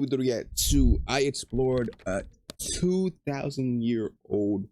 At 2, I explored a 2,000-year-old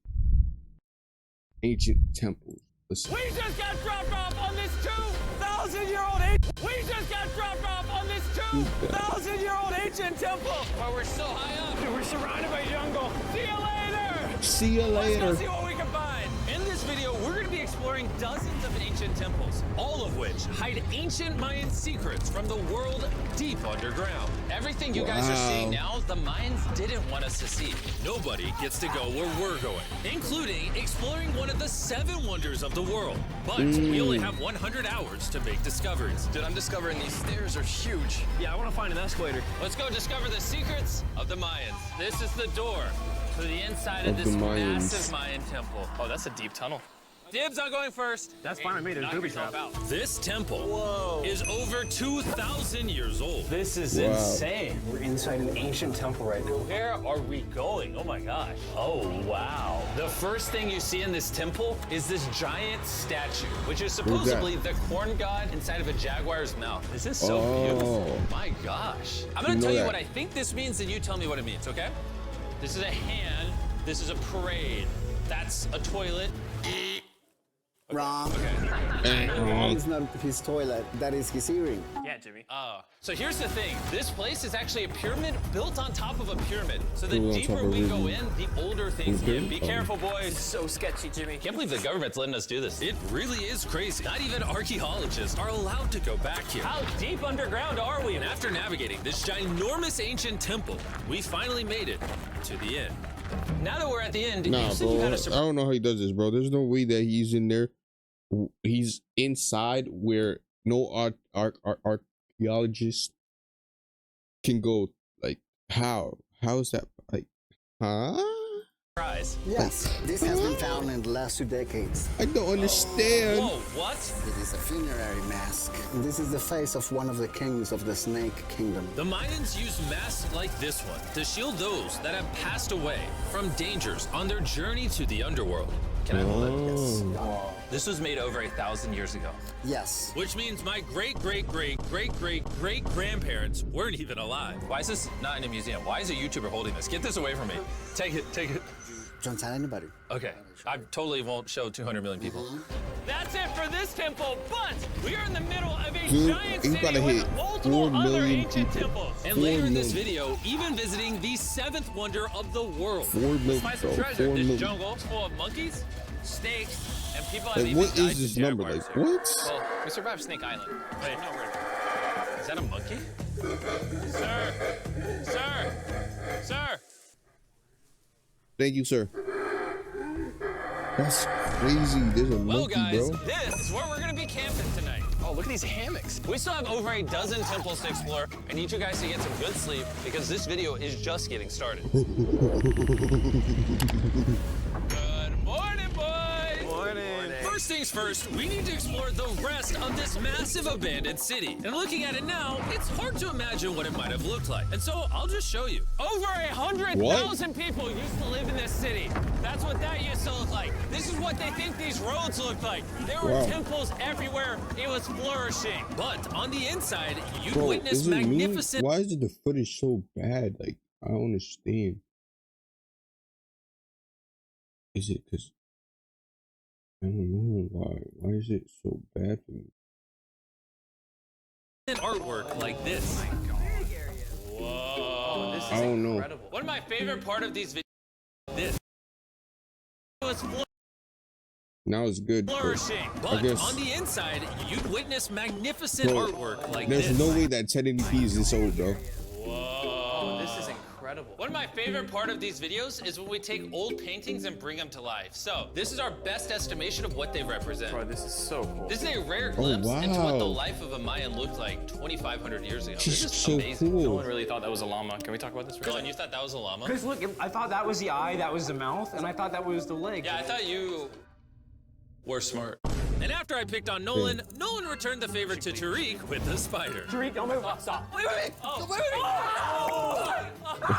ancient temple. We just got dropped off on this 2,000-year-old ancient. We just got dropped off on this 2,000-year-old ancient temple. But we're so high up. We're surrounded by jungle. See you later. See you later. Let's go see what we can find. In this video, we're going to be exploring dozens of ancient temples, all of which hide ancient Mayan secrets from the world deep underground. Everything you guys are seeing now, the Mayans didn't want us to see. Nobody gets to go where we're going, including exploring one of the 7 wonders of the world. But we only have 100 hours to make discoveries. Dude, I'm discovering these stairs are huge. Yeah, I want to find an escalator. Let's go discover the secrets of the Mayans. This is the door to the inside of this massive Mayan temple. Oh, that's a deep tunnel. Dibs on going first. That's fine with me. There's booby traps. This temple is over 2,000 years old. This is insane. We're inside an ancient temple right now. Where are we going? Oh my gosh. Oh, wow. The first thing you see in this temple is this giant statue, which is supposedly the corn god inside of a jaguar's mouth. This is so beautiful. My gosh. I'm going to tell you what I think this means, and you tell me what it means, okay? This is a hand. This is a parade. That's a toilet. Wrong. Okay. It's not his toilet. That is his earring. Yeah, Jimmy. So here's the thing. This place is actually a pyramid built on top of a pyramid. So the deeper we go in, the older things get. Be careful, boys. So sketchy, Jimmy. Can't believe the government's letting us do this. It really is crazy. Not even archaeologists are allowed to go back here. How deep underground are we? And after navigating this ginormous ancient temple, we finally made it to the end. Now that we're at the end, nah, bro, I don't know how he does this, bro. There's no way that he's in there. He's inside where no archaeologist can go. Like, how? How is that? Like, huh? Yes, this has been found in the last 2 decades. I don't understand. Whoa, what? It is a funerary mask. This is the face of one of the kings of the Snake Kingdom. The Mayans used masks like this one to shield those that have passed away from dangers on their journey to the underworld. Can I hold it? Yes. This was made over 1,000 years ago. Yes. Which means my great-great-great-great-great-great-grandparents weren't even alive. Why is this not in a museum? Why is a YouTuber holding this? Get this away from me. Take it, take it. Don't tell anybody. Okay, I totally won't show 200 million people. That's it for this temple, but we are in the middle of a giant city with multiple other ancient temples. And later in this video, even visiting the 7th wonder of the world. 4 million, Find some treasure. This jungle is full of monkeys, snakes, and people have like, even what died is this to number? jaguars Like, here. what? Well, we survived Snake Island. Wait, no, is that a monkey? Sir! Sir! Sir! Thank you, sir. That's crazy. There's a monkey, guys, bro. This is where we're gonna be camping tonight. Oh, look at these hammocks. We still have over a dozen temples to explore. I need you guys to get some good sleep because this video is just getting started. Good morning, boys. Morning. First things first, we need to explore the rest of this massive abandoned city. And looking at it now, it's hard to imagine what it might have looked like. And so I'll just show you. Over 100,000 people used to live in this city. That's what that used to look like. This is what they think these roads look like. There were temples everywhere. It was flourishing. But on the inside, you'd witness magnificent. Why is the footage so bad? Like, I don't understand. Is it because I don't know why? Why is it so bad for me? Artwork like this. Whoa, this is I don't incredible. One of my favorite part of these videos is this. It was Now it's good. flourishing, but on the inside, you'd witness magnificent artwork like there's this. no way that 1080p is this old, bro. Whoa, this is incredible. One of my favorite part of these videos is when we take old paintings and bring them to life. So this is our best estimation of what they represent. Bro, this is so cool. This is a rare glimpse into what the life of a Mayan looked like 2,500 years ago. This is so amazing. cool. No one really thought that was a llama. Can we talk about this? Dylan, you thought that was a llama? Because look, I thought that was the eye, that was the mouth, and I thought that was the leg. Yeah, I thought you were smart. And after I picked on Nolan, Nolan returned the favor to Tariq with the spider. Tariq, don't move. Stop. Wait. Oh, wait.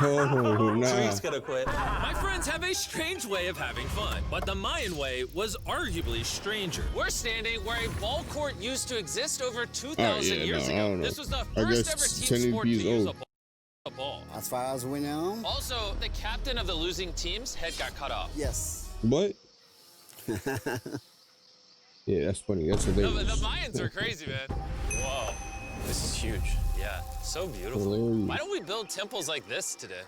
Oh, nah. Tariq's gonna quit. My friends have a strange way of having fun, but the Mayan way was arguably stranger. We're standing where a ball court used to exist over 2,000 years ago. This was the first ever team sport to use a ball. a ball. As far as we know, Also, the captain of the losing team's head got cut off. yes. What? Yeah, that's funny. That's hilarious. The Mayans are crazy, man. Whoa. This is huge. Yeah, so beautiful. Hilarious. Why don't we build temples like this today?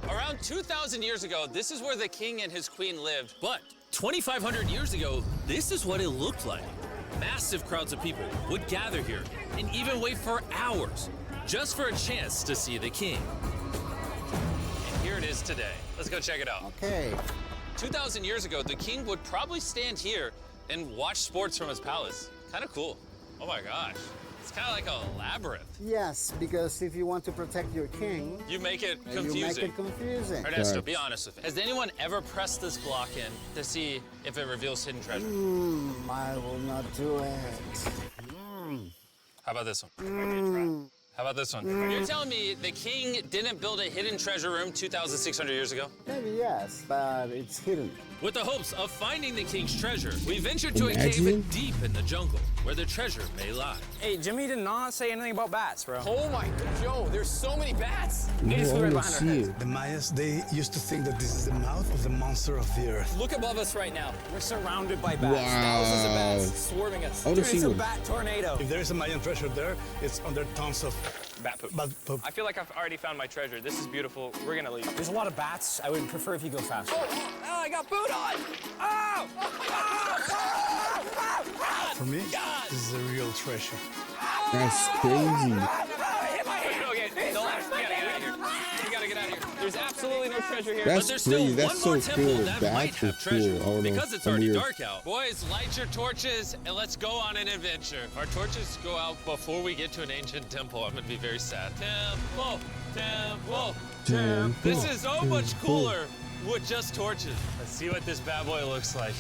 Around 2,000 years ago, this is where the king and his queen lived. But 2,500 years ago, this is what it looked like. Massive crowds of people would gather here and even wait for hours just for a chance to see the king. And here it is today. Let's go check it out. Okay. 2,000 years ago, the king would probably stand here and watch sports from his palace. Kind of cool. Oh my gosh. It's kind of like a labyrinth. Yes, because if you want to protect your king, You make it you make confusing. it confusing. Ernesto, Right. be honest with me. Has anyone ever pressed this block in to see if it reveals hidden treasure? I will not do it. How about this one? How about this one? You're telling me the king didn't build a hidden treasure room 2,600 years ago? Maybe yes, but it's hidden. With the hopes of finding the king's treasure, we ventured to a Imagine. cave deep in the jungle where the treasure may lie. Hey, Jimmy did not say anything about bats, bro. Oh my god, yo, there's so many bats. He just Oh, flew right I behind our see heads. it. The Mayas, they used to think that this is the mouth of the monster of the earth. Look above us right now. We're surrounded by bats. Thousands of Wow. bats swarming us. I want to Dude, see it's a one. bat tornado. If there is a Mayan treasure there, it's under tons of Bat poop. bat poop. I feel like I've already found my treasure. This is beautiful. We're gonna leave. There's a lot of bats. I would prefer if you go faster. Oh, I got booed on! Oh! For me, this is a real treasure. That's crazy. Okay, no, we gotta get out of here. We gotta get out of here. There's absolutely no treasure here. But That's there's still crazy. That's one so more temple cool. that That's might so have treasure. cool. I don't know. Because it's I'm already weird. dark out. Boys, light your torches and let's go on an adventure. If our torches go out before we get to an ancient temple, I'm gonna be very sad. Temple, temple, temple. This is so much cooler with just torches. Let's see what this bad boy looks like.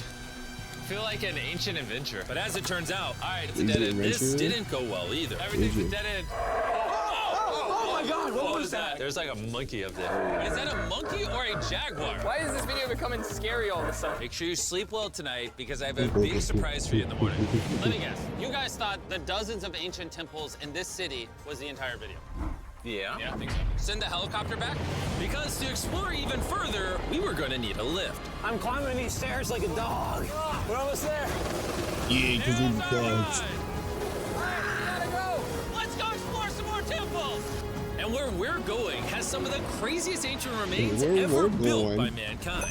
I feel like an ancient adventure. But as it turns out, all right, it's a Is dead it end. This adventure? didn't go well either. Everything's a it? dead end. Oh my God, what was that? There's like a monkey up there. Is that a monkey or a jaguar? Why is this video becoming scary all of a sudden? Make sure you sleep well tonight because I have a big surprise for you in the morning. Let me guess. You guys thought the dozens of ancient temples in this city was the entire video. Yeah? Yeah, I think so. Send the helicopter back? Because to explore even further, we were going to need a lift. I'm climbing these stairs like a dog. We're almost there. Yeah, because we It's dogs. alright. Let's go explore some more temples. And where we're going has some of the craziest ancient remains Where ever we're built going. by mankind.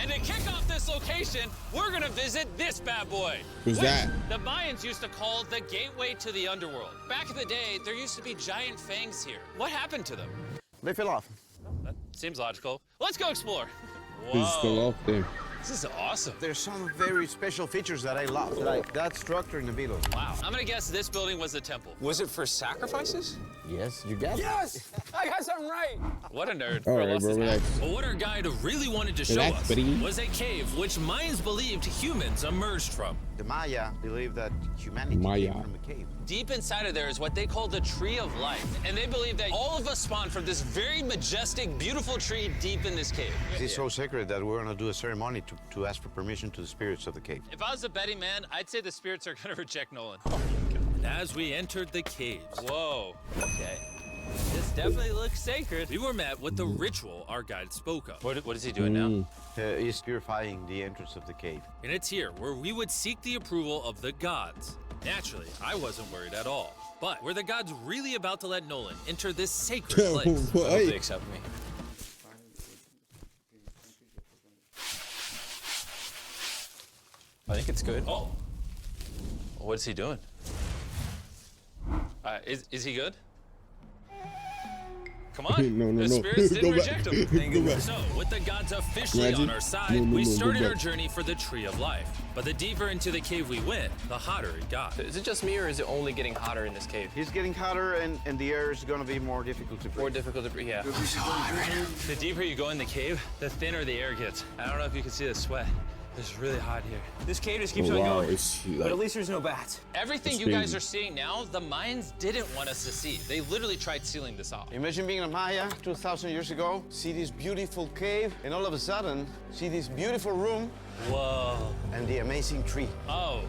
And to kick off this location, we're gonna visit this bad boy. Who's which that? The Mayans used to call the gateway to the underworld. Back in the day, there used to be giant fangs here. What happened to them? They fell off. That seems logical. Let's go explore. They just fell Whoa, off there. this is awesome. There's some very special features that I love, like that structure in the middle. Wow. I'm gonna guess this building was the temple. Was it for sacrifices? Yes, you got it. Yes! I got something right. What a nerd. All Bro right, lost bro, his hat. relax. But what our guide really wanted to show Relax, us buddy. was a cave which Mayans believed humans emerged from. The Maya believe that humanity Maya. came from a cave. Deep inside of there is what they call the Tree of Life. And they believe that all of us spawned from this very majestic, beautiful tree deep in this cave. It's so sacred that we're gonna do a ceremony to ask for permission to the spirits of the cave. If I was a betting man, I'd say the spirits are gonna reject Nolan. And as we entered the caves, whoa, okay. This definitely looks sacred. We were met with the ritual our guide spoke of. What is he doing now? It's purifying the entrance of the cave. And it's here where we would seek the approval of the gods. Naturally, I wasn't worried at all. But were the gods really about to let Nolan enter this sacred place? What? They accept me. I think it's good. Oh. What's he doing? Is he good? Come on. No, no, the no. spirits didn't Go back. reject him. Go back. So, with the gods officially Imagine. on our side, No, no, we no, go started our back. journey for the Tree of Life. But the deeper into the cave we went, the hotter it got. Is it just me or is it only getting hotter in this cave? It's getting hotter and the air is gonna be more difficult to breathe. More difficult to breathe, yeah. The deeper you go in the cave, the thinner the air gets. I don't know if you can see the sweat. It's really hot here. This cave just keeps Oh, on wow, going. it's But like at least there's no bats. Everything It's you guys crazy. are seeing now, the Mayans didn't want us to see. They literally tried sealing this off. Imagine being a Maya 2,000 years ago, see this beautiful cave, and all of a sudden, see this beautiful room Whoa. and the amazing tree. Oh,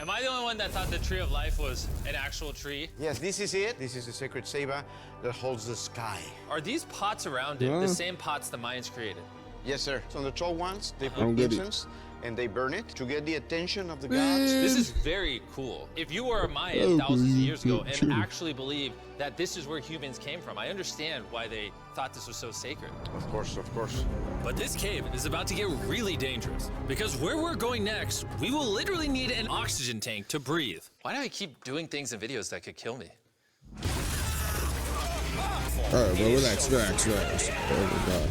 am I the only one that thought the tree of life was an actual tree? Yes, this is it. This is the sacred ceiba that holds the sky. Are these pots around it the same pots the Mayans created? Yes, sir. So on the tall ones, they don't put get it. incense and they burn it to get the attention of the gods. This is very cool. If you were a Mayan thousands of years ago and actually believe that this is where humans came from, I understand why they thought this was so sacred. Of course, of course. But this cave is about to get really dangerous because where we're going next, we will literally need an oxygen tank to breathe. Why do I keep doing things in videos that could kill me? All right, bro, relax. Oh my God.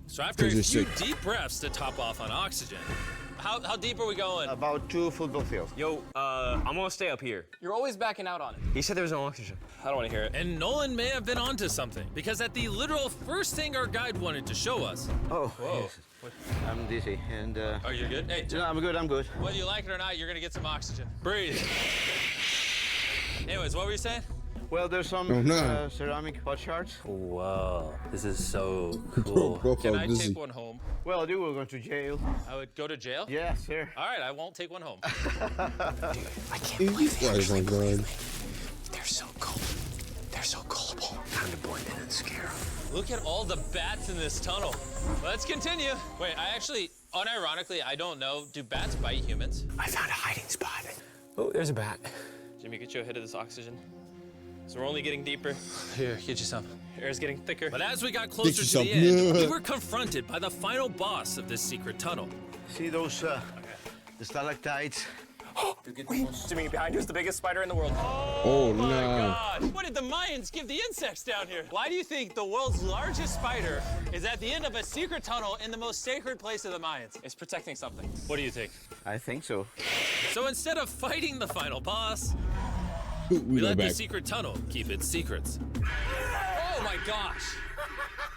So after a 'Cause you're few sick. deep breaths to top off on oxygen, how deep are we going? About 2 football fields. Yo, I'm gonna stay up here. You're always backing out on it. He said there was no oxygen. I don't want to hear it. And Nolan may have been onto something because at the literal first thing our guide wanted to show us. Oh, Whoa. yes. I'm dizzy and Are you good? Hey, no, I'm good, I'm good. whether you like it or not, you're gonna get some oxygen. Breathe. Anyways, what were you saying? Well, there's some Oh, no. ceramic pot shards. Whoa, this is so Bro, Can I dizzy. take one home? Well, I do, we're going to jail. I would go to jail? Yes, sir. All right, I won't take one home. I can't Oh believe they actually my believe God. me. They're so cool. They're so gullible. Time to blend in and scare them. Look at all the bats in this tunnel. Let's continue. Wait, I actually, unironically, I don't know. Do bats bite humans? I found a hiding spot. Oh, there's a bat. Jimmy, get you a hit of this oxygen. So we're only getting deeper. Here, get you some. Air's getting thicker. But as we got closer you to some. the end, we were confronted by the final boss of this secret tunnel. See those, the stalactites? Jimmy, behind you is the biggest spider in the world. Oh, My nah. God! What did the Mayans give the insects down here? Why do you think the world's largest spider is at the end of a secret tunnel in the most sacred place of the Mayans? It's protecting something. What do you think? I think so. So instead of fighting the final boss, We we go let the back. secret tunnel keep its secrets. Oh my gosh!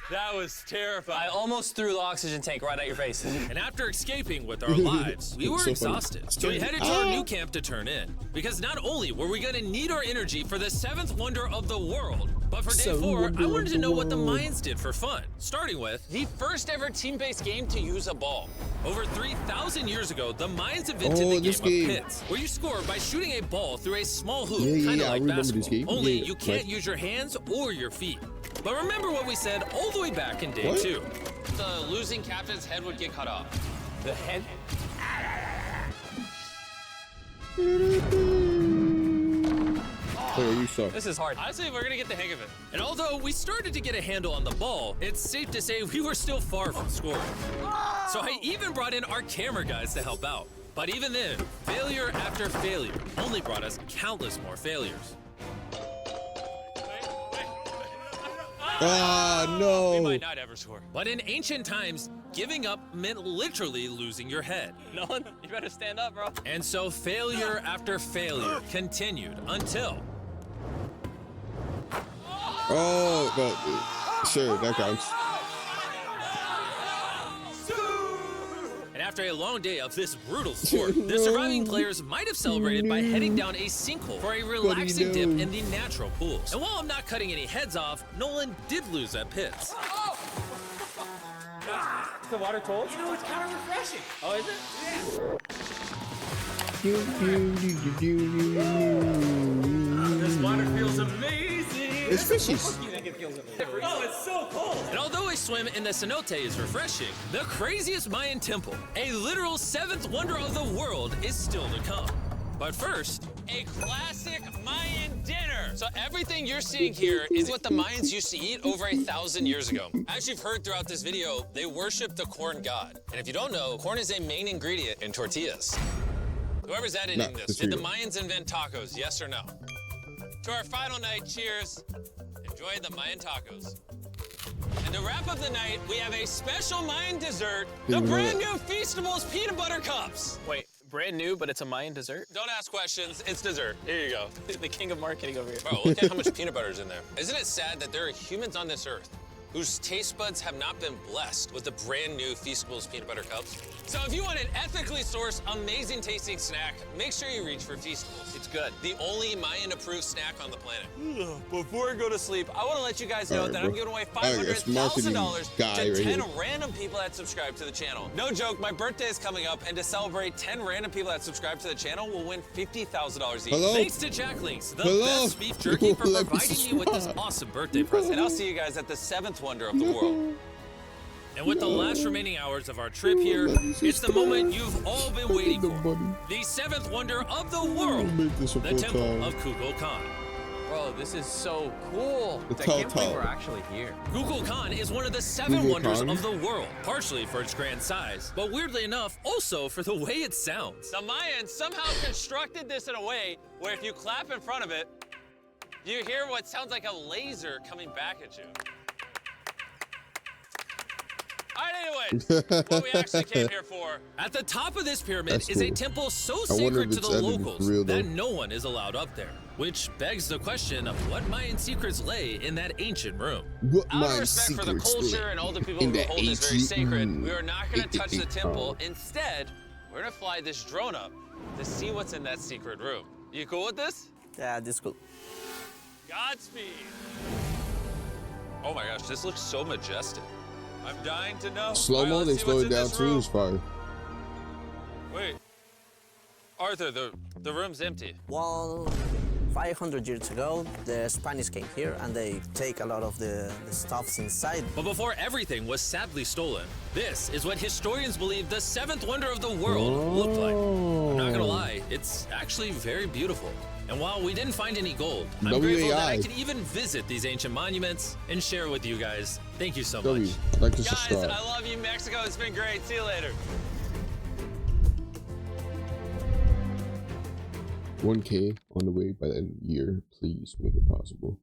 That was I terrifying. almost threw the oxygen tank right at your face. And after escaping with our lives, we were So funny. exhausted. So we headed to our new camp to turn in. Because not only were we gonna need our energy for the 7th wonder of the world, but for day Seventh 4, wonder I of wanted to the know what the world. Mayans did for fun. Starting with the first ever team-based game to use a ball. Over 3,000 years ago, the Mayans invented Oh, the this game game. of pits, where you score by shooting a ball through a small hoop, Yeah, kind of I like remember this basketball. game. Only Yeah, you can't like- use your hands or your feet. But remember what we said all the way back in day What? 2. The losing captain's head would get cut off. The head. Oh, you suck. This is hard. Honestly, we're gonna get the hang of it. And although we started to get a handle on the ball, it's safe to say we were still far from scoring. So I even brought in our camera guys to help out. But even then, failure after failure only brought us countless more failures. Ah, We no. might not ever score. But in ancient times, giving up meant literally losing your head. Nolan, you better stand up, bro. And so failure after failure continued until Oh, but sure, that counts. And after a long day of this brutal sport, the surviving players might have celebrated by heading down a sinkhole for a relaxing dip in the natural pools. And while I'm not cutting any heads off, Nolan did lose at pits. Is the water cold? You know, it's kind of refreshing. Oh, is it? This water feels amazing. It's fishies. Oh, it's so cold. And although a swim in the cenote is refreshing, the craziest Mayan temple, a literal 7th wonder of the world, is still to come. But first, a classic Mayan dinner. So everything you're seeing here is what the Mayans used to eat over 1,000 years ago. As you've heard throughout this video, they worship the corn god. And if you don't know, corn is a main ingredient in tortillas. Whoever's editing No, this, it's did the you. Mayans invent tacos, yes or no? To our final night, cheers. Enjoy the Mayan tacos. And to wrap up the night, we have a special Mayan dessert, the brand new Feastables peanut butter cups. Wait, brand new, but it's a Mayan dessert? Don't ask questions, it's dessert. Here you go. The king of marketing over here. Bro, look at how much peanut butter is in there. Isn't it sad that there are humans on this earth whose taste buds have not been blessed with the brand new Feastables peanut butter cups. So if you want an ethically sourced, amazing tasting snack, make sure you reach for Feastables. It's good. The only Mayan approved snack on the planet. Before I go to sleep, I want to let you guys know that I'm giving away $500,000 to 10 random people that subscribe to the channel. No joke, my birthday is coming up, and to celebrate, 10 random people that subscribe to the channel will win $50,000 each. Hello? Thanks to Jack Links, the best beef jerky, for providing me with this awesome birthday present. And I'll see you guys at the 7th wonder of the world. And with the last remaining hours of our trip here, it's the moment you've all been waiting for. The 7th wonder of the world, the Temple of Kukulkan. Bro, this is so cool. The I can't believe Telltale. we're actually here. Kukulkan is one of the 7 wonders of the world, partially for its grand size, but weirdly enough, also for the way it sounds. The Mayans somehow constructed this in a way where if you clap in front of it, you hear what sounds like a laser coming back at you. All right, anyways, what we actually came here for. At the top of this pyramid is a temple so sacred to the locals that no one is allowed up there. Which begs the question of what Mayan secrets lay in that ancient room. Out of respect for the culture and all the people who hold this very sacred, we are not going to touch the temple. Instead, we're going to fly this drone up to see what's in that secret room. You cool with this? Yeah, this is cool. Godspeed. Oh my gosh, this looks so majestic. I'm dying to know. Slow-mo, they slow it down too, it's fire. Wait. Arthur, the room's empty. Well, 500 years ago, the Spanish came here and they take a lot of the stuffs inside. But before everything was sadly stolen, this is what historians believe the 7th wonder of the world looked like. I'm not gonna lie, it's actually very beautiful. And while we didn't find any gold, I'm grateful that I could even visit these ancient monuments and share it with you guys. Thank you so much. Like to Guys, subscribe. I love you, Mexico. It's been great. See you later. 1K on the way by the end of the year. Please make it possible.